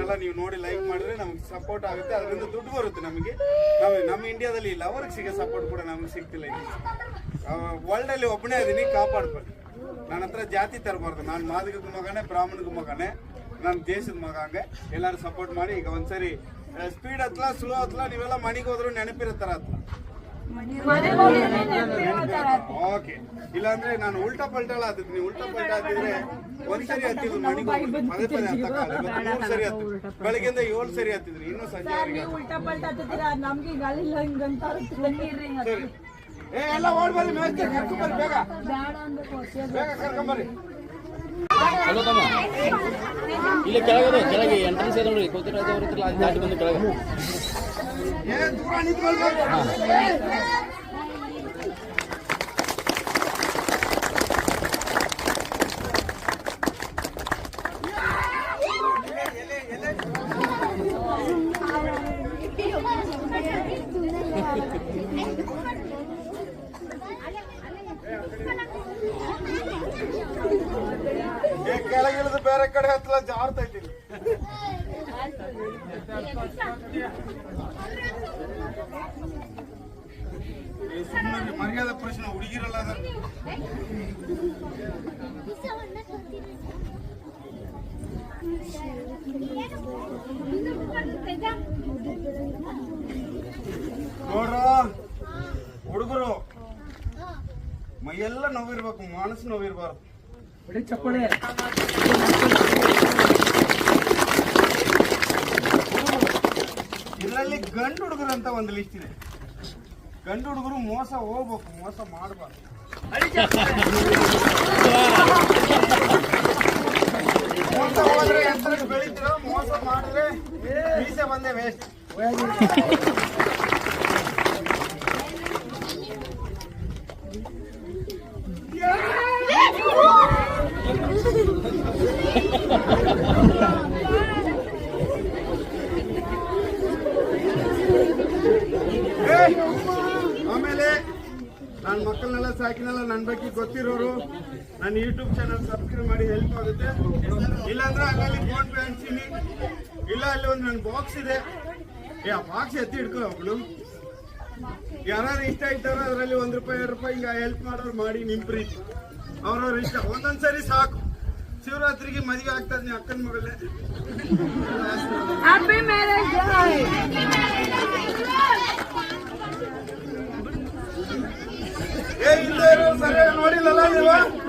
ಇದೆಲ್ಲ ನೀವು ನೋಡಿ ಲೈಕ್ ಮಾಡಿದ್ರೆ ನಮಗೆ ಸಪೋರ್ಟ್ ಆಗುತ್ತೆ, ಅದರಿಂದ ದುಡ್ಡು ಬರುತ್ತೆ ನಮಗೆ. ನಮ್ಮ ಇಂಡಿಯಾದಲ್ಲಿ ಇಲ್ಲ, ಅವ್ರಿಗೆ ಸಿಗೋ ಸಪೋರ್ಟ್ ಕೂಡ ನಮಗೆ ಸಿಗ್ತಿಲ್ಲ. ವರ್ಲ್ಡ್ ಅಲ್ಲಿ ಒಬ್ಬನೇ ಅದೀನಿ, ಕಾಪಾಡ್ಕೊಳ್ಳಿ. ನನ್ನ ಹತ್ರ ಜಾತಿ ತರಬಾರ್ದು, ನಾನು ಮಾದಿಗದ ಮಗನೇ, ಬ್ರಾಹ್ಮಣದ ಮಗನೇ, ನನ್ನ ದೇಶದ ಮಗ. ಹಂಗೆ ಎಲ್ಲರೂ ಸಪೋರ್ಟ್ ಮಾಡಿ. ಈಗ ಒಂದ್ಸರಿ ಸ್ಪೀಡ್ ಹತ್ಲ ಸ್ಲೋ ಹತ್ಲ, ನೀವೆಲ್ಲ ಮನೆಗೆ ಹೋದ್ರು ನೆನಪಿರೋ ತರ ಹತ್ಲ. ಓಕೆ, ಇಲ್ಲಾಂದ್ರೆ ನಾನು ಉಲ್ಟಾ ಪಲ್ಟಾ ಹತ್ತಿದ್, ನೀವು ಉಲ್ಟಾ ಪಲ್ಟಾ ಹತ್ತಿದ್ರೆ ಒಂದ್ಸರಿ ಹತ್ತಿದ್ರು ಮನೆಗೆ ಪದೇ ಪದೇ ಹತ್ತಕ್ಕಾಗಲ್ಲ. 3 ಸರಿ ಹತ್ತಿದ್ರು, ಬೆಳಗ್ಗೆಯಿಂದ 7 ಸರಿ ಹತ್ತಿದ್ರಿ, ಇನ್ನೂ ಸಂಜೆ ಎಲ್ಲ ಓಡ್ಬರ್ರಿ, ಕರ್ಕೊಂಬರ್ರಿ, ಬೇಗ ಬೇಗ ಕರ್ಕೊಂಬರ್ರಿ. ಹಲೋ ತಮ್ಮ, ಇಲ್ಲಿ ಕೆಳಗಡೆ ಕೆಳಗೆ ಎಂಟ್ರೆನ್ಸ್ ಇದೆ ನೋಡಿ, ಕೂತಿರೋದು ಅಲ್ಲಿ ದಾಟಿ ಬಂದು ಕೆಳಗೆ. ಕೆಳಗಿಳಿದು ಬೇರೆ ಕಡೆ ಹತ್ತಲ ಜಾರ್ತಾ ಇದ್ದೀನಿ. ಮರ್ಯಾದ ಪ್ರಶ್ನೆ ಹುಡುಗಿರಲ್ಲ ಅದ. ನೋಡ್ರ ಹುಡುಗರು ಮೈಯೆಲ್ಲ ನೋವಿರ್ಬೇಕು, ಮನಸ್ಸು ನೋವಿರ್ಬಾರ್ದು. ಚಪ್ಪಳೆ ಇದರಲ್ಲಿ ಗಂಡು ಹುಡುಗರು ಅಂತ ಒಂದು ಲಿಸ್ಟ್ ಇದೆ. ಗಂಡು ಹುಡುಗರು ಮೋಸ ಹೋಗ್ಬೇಕು, ಮೋಸ ಮಾಡಬಾರ್ದು. ಮೋಸ ಹೋದ್ರೆ ಎತ್ತರಕ್ಕೆ ಬೆಳಿತೀರ, ಮೋಸ ಮಾಡಿದ್ರೆ ಮೀಸೆ ಬಂದೆ ವೇಸ್ಟ್. ಆಮೇಲೆ ನನ್ನ ಮಕ್ಕಳನ್ನೆಲ್ಲ ಸಾಕಿನೆಲ್ಲ ನನ್ನ ಬಗ್ಗೆ ಗೊತ್ತಿರೋರು ನನ್ನ ಯೂಟ್ಯೂಬ್ ಚಾನಲ್ ಸಬ್ಸ್ಕ್ರೈಬ್ ಮಾಡಿ, ಹೆಲ್ಪ್ ಆಗುತ್ತೆ. ಇಲ್ಲಾಂದ್ರೆ ಅಲ್ಲಿ ಫೋನ್ ಪೇ ಅಂತೀನಿ, ಇಲ್ಲ ಅಲ್ಲಿ ಒಂದು ನನ್ನ ಬಾಕ್ಸ್ ಇದೆ, ಆ ಬಾಕ್ಸ್ ಎತ್ತಿ ಹಿಡ್ಕೊ. ಒಬ್ಳು ಯಾರು ಇಷ್ಟ ಇದ್ದಾರೋ ಅದರಲ್ಲಿ ₹1 2 ಹಿಂಗ ಹೆಲ್ಪ್ ಮಾಡೋರು ಮಾಡಿ, ನಿಮ್ ಪ್ರೀತಿ ಅವ್ರವ್ರ ಇಷ್ಟ. ಒಂದೊಂದ್ಸರಿ ಸಾಕು. ಶಿವರಾತ್ರಿಗೆ ಮದುವೆ ಆಗ್ತದೆ ನೀ ಅಕ್ಕನ ಮಗಳೇ. ಏ ಇಲ್ಲ ಸರಿಯಾಗಿ ನೋಡಿಲ್ಲಲ್ಲ ನೀವು.